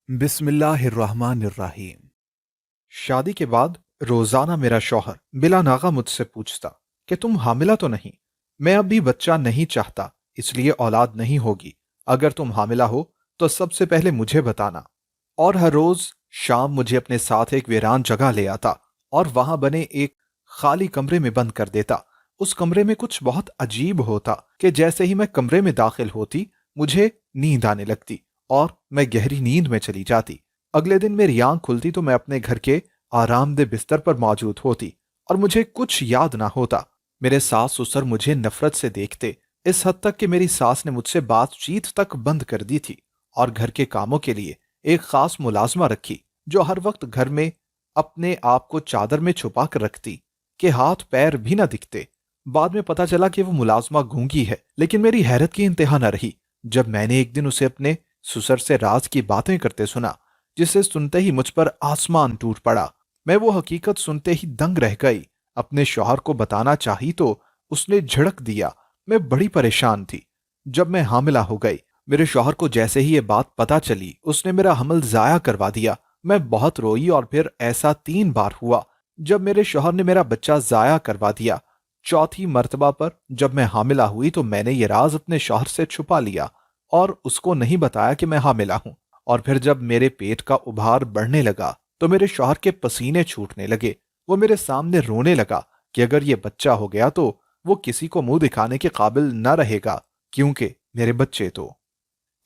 بسم اللہ الرحمن الرحیم۔ شادی کے بعد روزانہ میرا شوہر بلا ناغہ مجھ سے پوچھتا کہ تم حاملہ تو نہیں؟ میں اب بھی بچہ نہیں چاہتا، اس لیے اولاد نہیں ہوگی۔ اگر تم حاملہ ہو تو سب سے پہلے مجھے بتانا۔ اور ہر روز شام مجھے اپنے ساتھ ایک ویران جگہ لے آتا اور وہاں بنے ایک خالی کمرے میں بند کر دیتا۔ اس کمرے میں کچھ بہت عجیب ہوتا کہ جیسے ہی میں کمرے میں داخل ہوتی مجھے نیند آنے لگتی اور میں گہری نیند میں چلی جاتی۔ اگلے دن میری آنکھ کھلتی تو میں اپنے گھر کے آرام دہ بستر پر موجود ہوتی اور مجھے کچھ یاد نہ ہوتا۔ میرے ساس سسر مجھے نفرت سے دیکھتے، اس حد تک کہ میری ساس نے مجھ سے بات چیت تک بند کر دی تھی اور گھر کے کاموں کے لیے ایک خاص ملازمہ رکھی جو ہر وقت گھر میں اپنے آپ کو چادر میں چھپا کر رکھتی کہ ہاتھ پیر بھی نہ دکھتے۔ بعد میں پتا چلا کہ وہ ملازمہ گونگی ہے، لیکن میری حیرت کی انتہا نہ رہی جب میں نے ایک دن اسے اپنے سسر سے راز کی باتیں کرتے سنا، جسے سنتے ہی مجھ پر آسمان ٹوٹ پڑا۔ میں وہ حقیقت سنتے ہی دنگ رہ گئی۔ اپنے شوہر کو بتانا چاہی تو اس نے جھڑک دیا۔ میں بڑی پریشان تھی۔ جب میں حاملہ ہو گئی، میرے شوہر کو جیسے ہی یہ بات پتا چلی اس نے میرا حمل ضائع کروا دیا۔ میں بہت روئی اور پھر ایسا 3 بار ہوا جب میرے شوہر نے میرا بچہ ضائع کروا دیا۔ چوتھی مرتبہ پر جب میں حاملہ ہوئی تو میں نے یہ راز اپنے شوہر سے چھپا لیا اور اس کو نہیں بتایا کہ میں حاملہ ہوں۔ اور پھر جب میرے پیٹ کا ابھار بڑھنے لگا تو میرے شوہر کے پسینے چھوٹنے لگے۔ وہ میرے سامنے رونے لگا کہ اگر یہ بچہ ہو گیا تو وہ کسی کو منہ دکھانے کے قابل نہ رہے گا، کیونکہ میرے بچے تو۔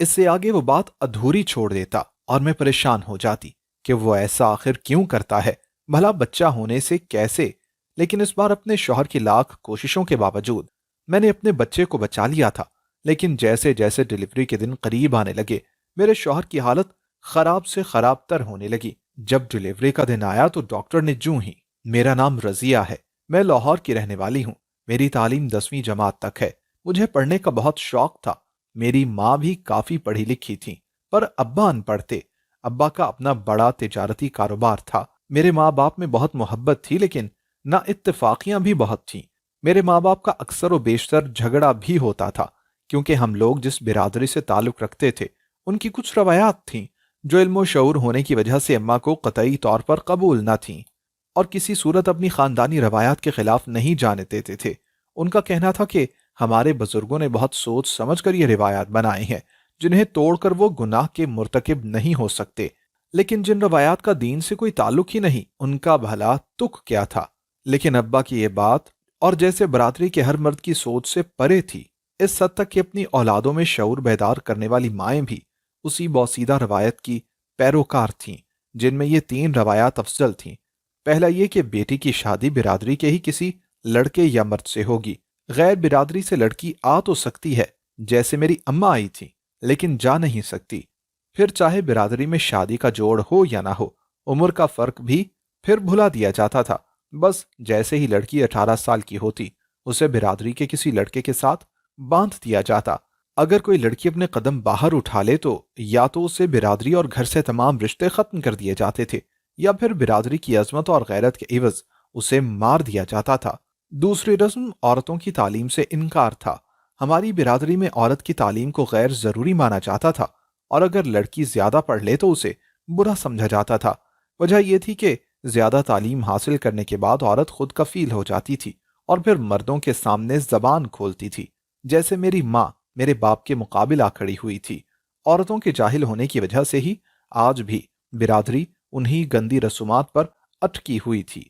اس سے آگے وہ بات ادھوری چھوڑ دیتا اور میں پریشان ہو جاتی کہ وہ ایسا آخر کیوں کرتا ہے، بھلا بچہ ہونے سے کیسے؟ لیکن اس بار اپنے شوہر کی لاکھ کوششوں کے باوجود میں نے اپنے بچے کو بچا لیا تھا۔ لیکن جیسے جیسے ڈیلیوری کے دن قریب آنے لگے میرے شوہر کی حالت خراب سے خراب تر ہونے لگی۔ جب ڈیلیوری کا دن آیا تو ڈاکٹر نے جوں ہی میرا نام رضیہ ہے، میں لاہور کی رہنے والی ہوں، میری تعلیم 10ویں جماعت تک ہے، مجھے پڑھنے کا بہت شوق تھا۔ میری ماں بھی کافی پڑھی لکھی تھی پر ابا ان پڑھ تھے۔ ابا کا اپنا بڑا تجارتی کاروبار تھا۔ میرے ماں باپ میں بہت محبت تھی لیکن نہ اتفاقیاں بھی بہت تھیں۔ میرے ماں باپ کا اکثر و بیشتر جھگڑا بھی ہوتا تھا کیونکہ ہم لوگ جس برادری سے تعلق رکھتے تھے ان کی کچھ روایات تھیں جو علم و شعور ہونے کی وجہ سے اماں کو قطعی طور پر قبول نہ تھیں اور کسی صورت اپنی خاندانی روایات کے خلاف نہیں جانے دیتے تھے۔ ان کا کہنا تھا کہ ہمارے بزرگوں نے بہت سوچ سمجھ کر یہ روایات بنائی ہیں جنہیں توڑ کر وہ گناہ کے مرتکب نہیں ہو سکتے، لیکن جن روایات کا دین سے کوئی تعلق ہی نہیں ان کا بھلا تک کیا تھا۔ لیکن ابا کی یہ بات اور جیسے برادری کے ہر مرد کی سوچ سے پرے تھی، اس حد تک کہ اپنی اولادوں میں شعور بیدار کرنے والی مائیں بھی اسی بوسیدہ روایت کی پیروکار تھیں جن میں یہ 3 روایات افضل تھیں۔ پہلا یہ کہ بیٹی کی شادی برادری کے ہی کسی لڑکے یا مرد سے ہوگی، غیر برادری سے لڑکی آ تو سکتی ہے جیسے میری اماں آئی تھی لیکن جا نہیں سکتی۔ پھر چاہے برادری میں شادی کا جوڑ ہو یا نہ ہو، عمر کا فرق بھی پھر بھلا دیا جاتا تھا۔ بس جیسے ہی لڑکی 18 سال کی ہوتی اسے برادری کے کسی لڑکے کے ساتھ باندھ دیا جاتا۔ اگر کوئی لڑکی اپنے قدم باہر اٹھا لے تو یا تو اسے برادری اور گھر سے تمام رشتے ختم کر دیے جاتے تھے یا پھر برادری کی عظمت اور غیرت کے عوض اسے مار دیا جاتا تھا۔ دوسری رسم عورتوں کی تعلیم سے انکار تھا۔ ہماری برادری میں عورت کی تعلیم کو غیر ضروری مانا جاتا تھا اور اگر لڑکی زیادہ پڑھ لے تو اسے برا سمجھا جاتا تھا۔ وجہ یہ تھی کہ زیادہ تعلیم حاصل کرنے کے بعد عورت خود کفیل ہو جاتی تھی اور پھر مردوں کے سامنے زبان کھولتی تھی، جیسے میری ماں میرے باپ کے مقابل آ کھڑی ہوئی تھی۔ عورتوں کے جاہل ہونے کی وجہ سے ہی آج بھی برادری انہی گندی رسومات پر اٹکی ہوئی تھی۔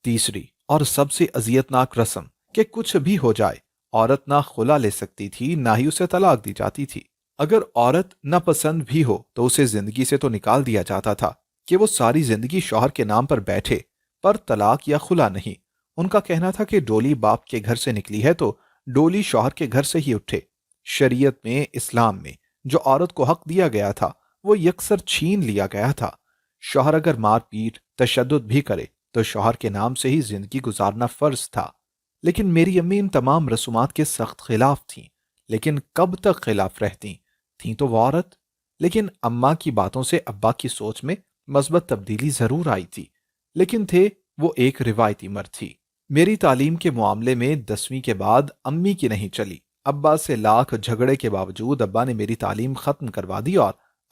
تیسری اور سب سے اذیتناک رسم کہ کچھ بھی ہو جائے عورت نہ خلا لے سکتی تھی نہ ہی اسے طلاق دی جاتی تھی۔ اگر عورت ناپسند بھی ہو تو اسے زندگی سے تو نکال دیا جاتا تھا کہ وہ ساری زندگی شوہر کے نام پر بیٹھے، پر طلاق یا خلا نہیں۔ ان کا کہنا تھا کہ ڈولی باپ کے گھر سے نکلی ہے تو ڈولی شوہر کے گھر سے ہی اٹھے۔ شریعت میں، اسلام میں جو عورت کو حق دیا گیا تھا وہ یکسر چھین لیا گیا تھا۔ شوہر اگر مار پیٹ تشدد بھی کرے تو شوہر کے نام سے ہی زندگی گزارنا فرض تھا۔ لیکن میری امی ان تمام رسومات کے سخت خلاف تھیں۔ لیکن کب تک خلاف رہتی تھیں تو وہ عورت؟ لیکن اماں کی باتوں سے ابا کی سوچ میں مثبت تبدیلی ضرور آئی تھی، لیکن تھے وہ ایک روایتی مرد تھی۔ میری تعلیم کے معاملے میں 10ویں کے بعد امی کی نہیں چلی۔ ابا سے لاکھ جھگڑے کے باوجود ابا نے میری تعلیم ختم کروا دی اور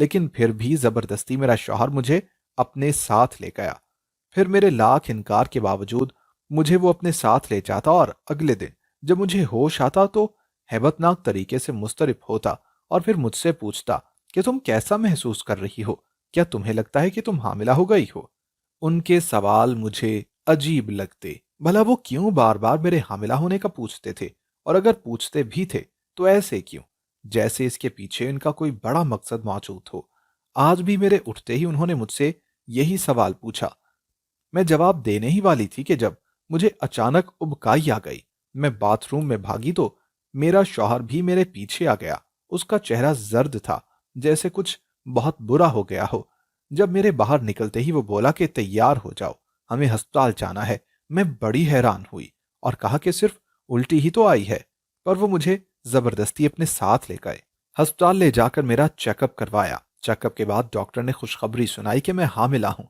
لیکن پھر بھی زبردستی میرا شوہر مجھے اپنے ساتھ لے گیا۔ پھر میرے لاکھ انکار کے باوجود مجھے وہ اپنے ساتھ لے جاتا اور اگلے دن جب مجھے ہوش آتا تو ہیبت ناک طریقے سے مسترب ہوتا اور پھر مجھ سے پوچھتا کہ تم کیسا محسوس کر رہی ہو؟ کیا تمہیں لگتا ہے کہ تم حاملہ ہو گئی ہو؟ ان کے سوال مجھے عجیب لگتے۔ بھلا وہ کیوں بار بار میرے حاملہ ہونے کا پوچھتے تھے؟ اور اگر پوچھتے بھی تھے تو ایسے کیوں؟ جیسے اس کے پیچھے ان کا کوئی بڑا مقصد موجود ہو۔ آج بھی میرے اٹھتے ہی انہوں نے مجھ سے یہی سوال پوچھا۔ میں جواب دینے ہی والی تھی کہ جب مجھے اچانک ابکائی آ گئی۔ میں باتھ روم میں بھاگی تو میرا شوہر بھی میرے پیچھے آ گیا۔ اس کا چہرہ زرد تھا، جیسے کچھ بہت برا ہو گیا ہو۔ جب میرے باہر نکلتے ہی وہ بولا کہ تیار ہو جاؤ، ہمیں ہسپتال جانا ہے۔ میں بڑی حیران ہوئی اور کہا کہ صرف الٹی ہی تو آئی ہے، پر وہ مجھے زبردستی اپنے ساتھ لے گئے۔ ہسپتال لے جا کر میرا چیک اپ کروایا۔ چیک اپ کے بعد ڈاکٹر نے خوشخبری سنائی کہ میں حاملہ ہوں۔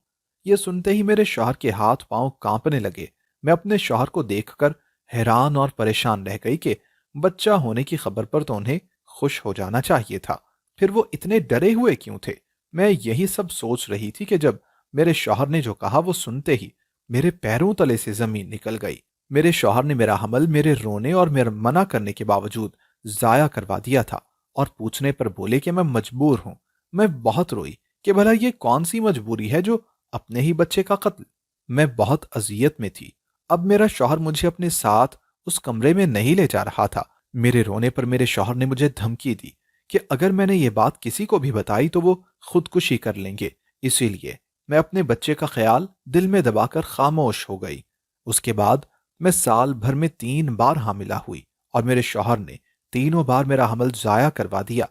یہ سنتے ہی میرے شوہر کے ہاتھ پاؤں کانپنے لگے۔ میں اپنے شوہر کو دیکھ کر حیران اور پریشان رہ گئی کہ بچہ ہونے کی خبر پر تو انہیں خوش ہو جانا چاہیے تھا، پھر وہ اتنے ڈرے ہوئے کیوں تھے؟ میں یہی سب سوچ رہی تھی کہ جب میرے شوہر نے جو کہا وہ سنتے ہی میرے پیروں تلے سے زمین نکل گئی۔ میرے شوہر نے میرا حمل میرے رونے اور میرے منع کرنے کے باوجود ضائع کروا دیا تھا اور پوچھنے پر بولے کہ میں مجبور ہوں۔ میں بہت روئی کہ بھلا یہ کون سی مجبوری ہے جو اپنے ہی بچے کا قتل؟ میں بہت اذیت میں تھی۔ اب میرا شوہر مجھے اپنے ساتھ اس کمرے میں نہیں لے جا رہا تھا۔ میرے رونے پر میرے شوہر نے مجھے دھمکی دی کہ اگر میں نے یہ بات کسی کو بھی بتائی تو وہ خودکشی کر لیں گے، اسی لیے میں اپنے بچے کا خیال دل میں دبا کر خاموش ہو گئی۔ اس کے بعد میں سال بھر میں 3 بار حاملہ ہوئی اور میرے شوہر نے تینوں بار میرا حمل ضائع کروا دیا۔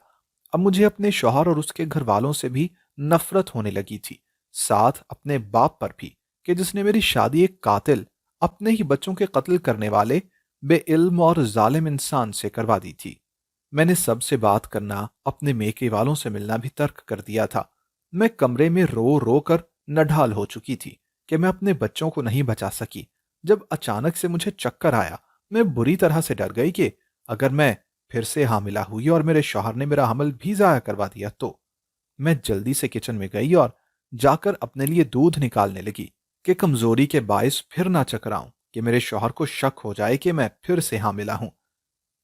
اب مجھے اپنے شوہر اور اس کے گھر والوں سے بھی نفرت ہونے لگی تھی، ساتھ اپنے باپ پر بھی کہ جس نے میری شادی ایک قاتل، اپنے ہی بچوں کے قتل کرنے والے بے علم اور ظالم انسان سے کروا دی تھی۔ میں نے سب سے بات کرنا، اپنے میکے والوں سے ملنا بھی ترک کر دیا تھا۔ میں کمرے میں رو رو کر نڈھال ہو چکی تھی کہ میں اپنے بچوں کو نہیں بچا سکی۔ جب اچانک سے مجھے چکر آیا، میں بری طرح سے ڈر گئی کہ اگر میں پھر سے حاملہ ہوئی اور میرے شوہر نے میرا حمل بھی ضائع کروا دیا تو۔ میں جلدی سے کچن میں گئی اور جا کر اپنے لیے دودھ نکالنے لگی کہ کمزوری کے باعث پھر نہ چکراؤں کہ میرے شوہر کو شک ہو جائے کہ میں پھر سے حاملہ ہوں۔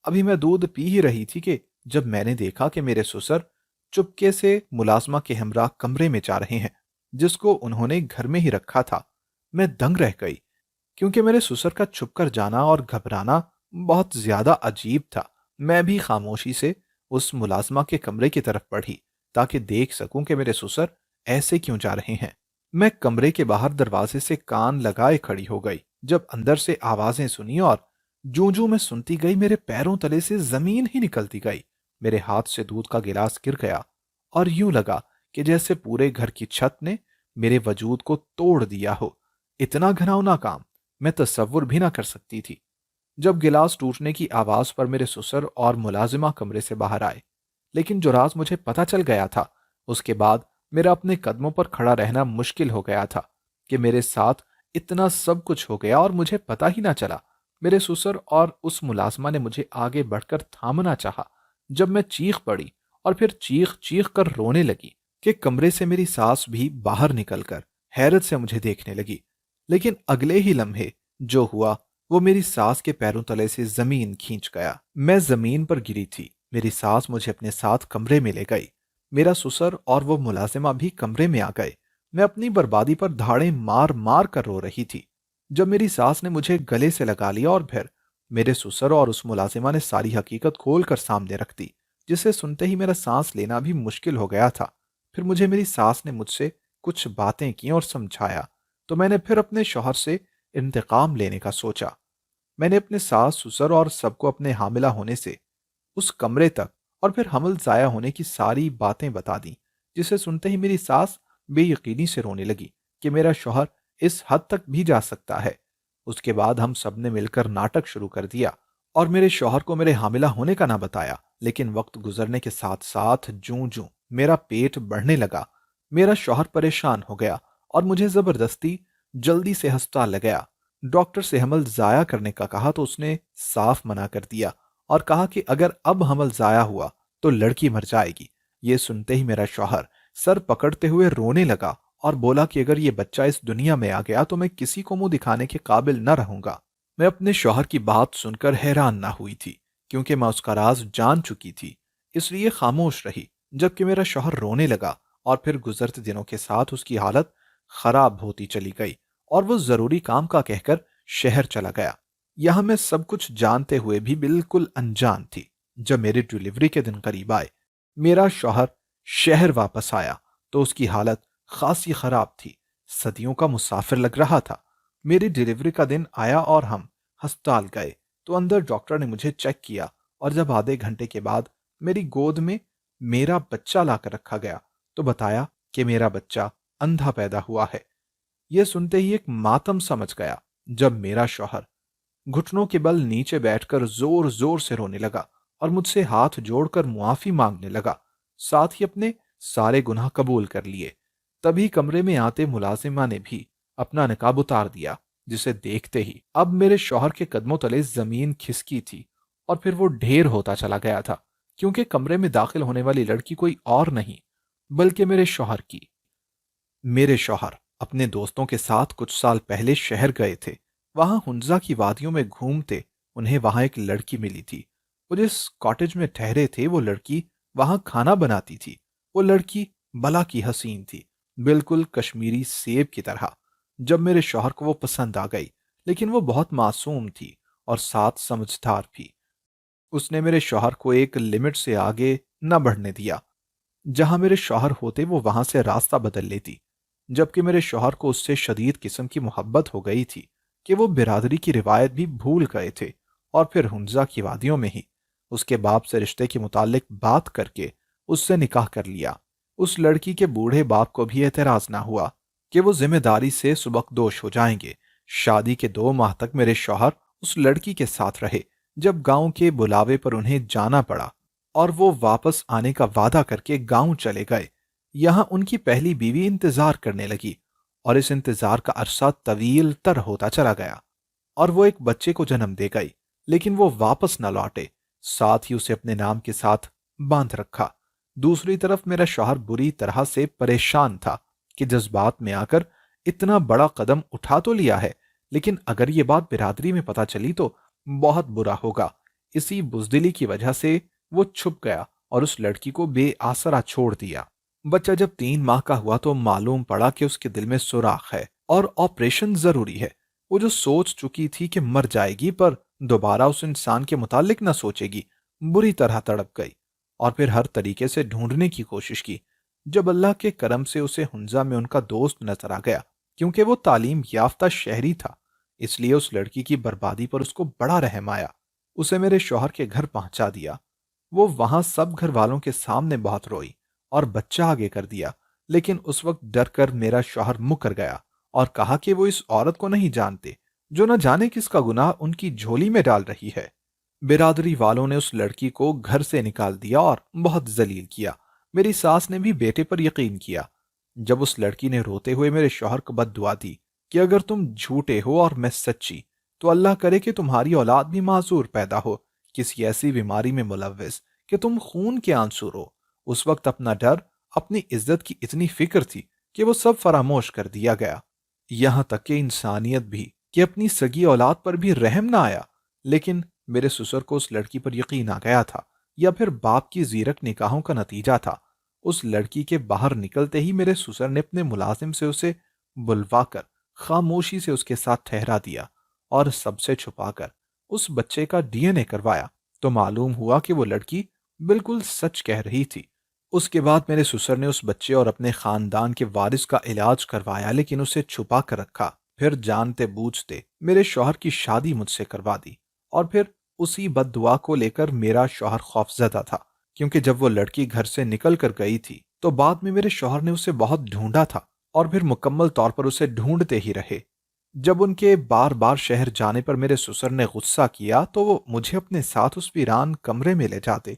ابھی میں دودھ پی ہی رہی تھی کہ جب میں نے دیکھا کہ میرے سسر چپکے سے ملازمہ کے ہمراہ کمرے میں جا رہے ہیں جس کو انہوں نے گھر میں ہی رکھا تھا۔ میں دنگ رہ گئی کیونکہ میرے سسر کا چھپ کر جانا اور گھبرانا بہت زیادہ عجیب تھا۔ میں بھی خاموشی سے اس ملازمہ کے کمرے کی طرف بڑھی تاکہ دیکھ سکوں کہ میرے سسر ایسے کیوں جا رہے ہیں۔ میں کمرے کے باہر دروازے سے کان لگائے کھڑی ہو گئی جب اندر سے آوازیں سنی اور جوں جوں میں سنتی گئی میرے پیروں تلے سے زمین ہی نکلتی گئی۔ میرے ہاتھ سے دودھ کا گلاس گر گیا اور یوں لگا کہ جیسے پورے گھر کی چھت نے میرے وجود کو توڑ دیا ہو۔ اتنا گھناؤنا کام میں تصور بھی نہ کر سکتی تھی۔ جب گلاس ٹوٹنے کی آواز پر میرے سسر اور ملازمہ کمرے سے باہر آئے، لیکن جو راز مجھے پتہ چل گیا تھا اس کے بعد میرا اپنے قدموں پر کھڑا رہنا مشکل ہو گیا تھا کہ میرے ساتھ اتنا سب کچھ ہو گیا اور مجھے پتہ ہی نہ چلا۔ میرے سسر اور اس ملازمہ نے مجھے آگے بڑھ کر تھامنا چاہا جب میں چیخ پڑی اور پھر چیخ چیخ کر رونے لگی کہ کمرے سے میری ساس بھی باہر نکل کر حیرت سے مجھے دیکھنے لگی۔ لیکن اگلے ہی لمحے جو ہوا وہ میری ساس کے پیروں تلے سے زمین کھینچ گیا۔ میں زمین پر گری تھی۔ میری ساس مجھے اپنے ساتھ کمرے میں لے گئی۔ میرا سسر اور وہ ملازمہ بھی کمرے میں آ گئے۔ میں اپنی بربادی پر دھاڑیں مار مار کر رو رہی تھی جب میری ساس نے مجھے گلے سے لگا لیا اور پھر میرے سسر اور اس ملازمہ نے ساری حقیقت کھول کر سامنے رکھ دی، جسے سنتے ہی میرا سانس لینا بھی مشکل ہو گیا تھا۔ پھر مجھے میری ساس نے مجھ سے کچھ باتیں کی اور سمجھایا تو میں نے پھر اپنے شوہر سے انتقام لینے کا سوچا۔ میں نے اپنے ساس سسر اور سب کو اپنے حاملہ ہونے سے اس کمرے تک اور پھر حمل ضائع ہونے کی ساری باتیں بتا دیں، جسے سنتے ہی میری ساس بے یقینی سے رونے لگی کہ میرا شوہر اس حد تک بھی جا سکتا ہے۔ اس کے بعد ہم سب نے مل کر ناٹک شروع کر دیا اور میرے شوہر کو میرے حاملہ ہونے کا نہ بتایا، لیکن وقت گزرنے کے ساتھ ساتھ جوں جوں میرا پیٹ بڑھنے لگا، میرا شوہر پریشان ہو گیا اور مجھے زبردستی جلدی سے ہسپتال لے گیا۔ ڈاکٹر سے حمل ضائع کرنے کا کہا تو اس نے صاف منع کر دیا اور کہا کہ اگر اب حمل ضائع ہوا تو لڑکی مر جائے گی، یہ سنتے ہی میرا شوہر سر پکڑتے ہوئے رونے لگا اور بولا کہ اگر یہ بچہ اس دنیا میں آ گیا تو میں کسی کو منہ دکھانے کے قابل نہ رہوں گا۔ میں اپنے شوہر کی بات سن کر حیران نہ ہوئی تھی، کیونکہ میں اس کا راز جان چکی تھی، اس لیے خاموش رہی، جبکہ میرا شوہر رونے لگا اور پھر گزرتے دنوں کے ساتھ اس کی حالت خراب ہوتی چلی گئی اور وہ ضروری کام کا کہہ کر شہر چلا گیا۔ یہاں میں سب کچھ جانتے ہوئے بھی بالکل انجان تھی۔ جب میری ڈیلیوری کے دن قریب آئے، میرا شوہر شہر واپس آیا تو اس کی حالت خاصی خراب تھی، صدیوں کا مسافر لگ رہا تھا۔ میری ڈیلیوری کا دن آیا اور ہم ہسپتال گئے تو اندر ڈاکٹر نے مجھے چیک کیا، اور جب آدھے گھنٹے کے بعد میری گود میں میرا بچہ لا کر رکھا گیا تو بتایا کہ میرا بچہ اندھا پیدا ہوا ہے۔ یہ سنتے ہی ایک ماتم سمجھ گیا، جب میرا شوہر گھٹنوں کے بل نیچے بیٹھ کر زور زور سے رونے لگا اور مجھ سے ہاتھ جوڑ کر معافی مانگنے لگا، ساتھ ہی اپنے سارے گناہ قبول کر لیے۔ تبھی کمرے میں آتے ملازمہ نے بھی اپنا نقاب اتار دیا، جسے دیکھتے ہی اب میرے شوہر کے قدموں تلے زمین کھسکی تھی اور پھر وہ ڈھیر ہوتا چلا گیا تھا، کیونکہ کمرے میں داخل ہونے والی لڑکی کوئی اور نہیں بلکہ میرے شوہر کی۔ میرے شوہر اپنے دوستوں کے ساتھ کچھ سال پہلے شہر گئے تھے، وہاں ہنزا کی وادیوں میں گھومتے انہیں وہاں ایک لڑکی ملی تھی۔ وہ جس کاٹیج میں ٹھہرے تھے وہ لڑکی وہاں کھانا بناتی تھی۔ وہ لڑکی بلا کی حسین تھی، بالکل کشمیری سیب کی طرح۔ جب میرے شوہر کو وہ پسند آ گئی، لیکن وہ بہت معصوم تھی اور ساتھ سمجھدار بھی۔ اس نے میرے شوہر کو ایک لمٹ سے آگے نہ بڑھنے دیا۔ جہاں میرے شوہر ہوتے وہ وہاں سے راستہ بدل لیتی، جبکہ میرے شوہر کو اس سے شدید قسم کی محبت ہو گئی تھی کہ وہ برادری کی روایت بھی بھول گئے تھے، اور پھر ہنزا کی وادیوں میں ہی اس کے باپ سے رشتے کے متعلق بات کر کے اس سے نکاح کر لیا۔ اس لڑکی کے بوڑھے باپ کو بھی اعتراض نہ ہوا کہ وہ ذمہ داری سے سبکدوش ہو جائیں گے۔ شادی کے 2 ماہ تک میرے شوہر اس لڑکی کے ساتھ رہے، جب گاؤں کے بلاوے پر انہیں جانا پڑا اور وہ واپس آنے کا وعدہ کر کے گاؤں چلے گئے۔ یہاں ان کی پہلی بیوی انتظار کرنے لگی اور اس انتظار کا عرصہ طویل تر ہوتا چلا گیا اور وہ ایک بچے کو جنم دے گئی، لیکن وہ واپس نہ لوٹے، ساتھ ہی اسے اپنے نام کے ساتھ باندھ رکھا۔ دوسری طرف میرا شوہر بری طرح سے پریشان تھا کہ جذبات میں آ کر اتنا بڑا قدم اٹھا تو لیا ہے، لیکن اگر یہ بات برادری میں پتہ چلی تو بہت برا ہوگا۔ اسی بزدلی کی وجہ سے وہ چھپ گیا اور اس لڑکی کو بے آسرا چھوڑ دیا۔ بچہ جب 3 ماہ کا ہوا تو معلوم پڑا کہ اس کے دل میں سوراخ ہے اور آپریشن ضروری ہے۔ وہ جو سوچ چکی تھی کہ مر جائے گی پر دوبارہ اس انسان کے متعلق نہ سوچے گی، بری طرح تڑپ گئی اور پھر ہر طریقے سے ڈھونڈنے کی کوشش کی۔ جب اللہ کے کرم سے اسے ہنزا میں ان کا دوست نظر آ گیا، کیونکہ وہ تعلیم یافتہ شہری تھا، اس لیے اس لڑکی کی بربادی پر اس کو بڑا رحم آیا۔ اسے میرے شوہر کے گھر پہنچا دیا۔ وہ وہاں سب گھر والوں کے سامنے بہت روئی اور بچہ آگے کر دیا، لیکن اس وقت ڈر کر میرا شوہر مکر گیا اور کہا کہ وہ اس عورت کو نہیں جانتے جو نہ جانے کس کا گناہ ان کی جھولی میں ڈال رہی ہے۔ برادری والوں نے اس لڑکی کو گھر سے نکال دیا اور بہت ذلیل کیا۔ میری ساس نے بھی بیٹے پر یقین کیا۔ جب اس لڑکی نے روتے ہوئے میرے شوہر کو بد دعا دی کہ اگر تم جھوٹے ہو اور میں سچی، تو اللہ کرے کہ تمہاری اولاد بھی معذور پیدا ہو، کسی ایسی بیماری میں ملوث کہ تم خون کے آنسو رو۔ اس وقت اپنا ڈر، اپنی عزت کی اتنی فکر تھی کہ وہ سب فراموش کر دیا گیا، یہاں تک کہ انسانیت بھی، کہ اپنی سگی اولاد پر بھی رحم نہ آیا۔ لیکن میرے سسر کو اس لڑکی پر یقین آ گیا تھا، یا پھر باپ کی زیرک نکاحوں کا نتیجہ تھا۔ اس لڑکی کے باہر نکلتے ہی میرے سسر نے اپنے ملازم سے اسے بلوا کر خاموشی سے اس کے ساتھ ٹھہرا دیا اور سب سے چھپا کر اس بچے کا ڈی این اے کروایا تو معلوم ہوا کہ وہ لڑکی بالکل سچ کہہ رہی تھی۔ اس کے بعد میرے سسر نے اس بچے اور اپنے خاندان کے وارث کا علاج کروایا، لیکن اسے چھپا کر رکھا۔ پھر جانتے بوجھتے میرے شوہر کی شادی مجھ سے کروا دی، اور پھر اسی بد دعا کو لے کر میرا شوہر خوفزدہ تھا، کیونکہ جب وہ لڑکی گھر سے نکل کر گئی تھی تو بعد میں میرے شوہر نے اسے بہت ڈھونڈا تھا اور پھر مکمل طور پر اسے ڈھونڈتے ہی رہے۔ جب ان کے بار بار شہر جانے پر میرے سسر نے غصہ کیا تو وہ مجھے اپنے ساتھ اس ویران کمرے میں لے جاتے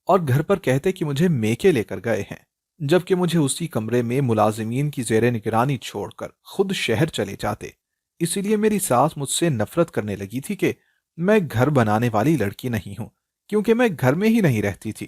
اور گھر پر کہتے کہ مجھے میکے لے کر گئے ہیں، جبکہ مجھے اسی کمرے میں ملازمین کی زیر نگرانی چھوڑ کر خود شہر چلے جاتے۔ اسی لیے میری ساس مجھ سے نفرت کرنے لگی تھی کہ میں گھر بنانے والی لڑکی نہیں ہوں، کیونکہ میں گھر میں ہی نہیں رہتی تھی۔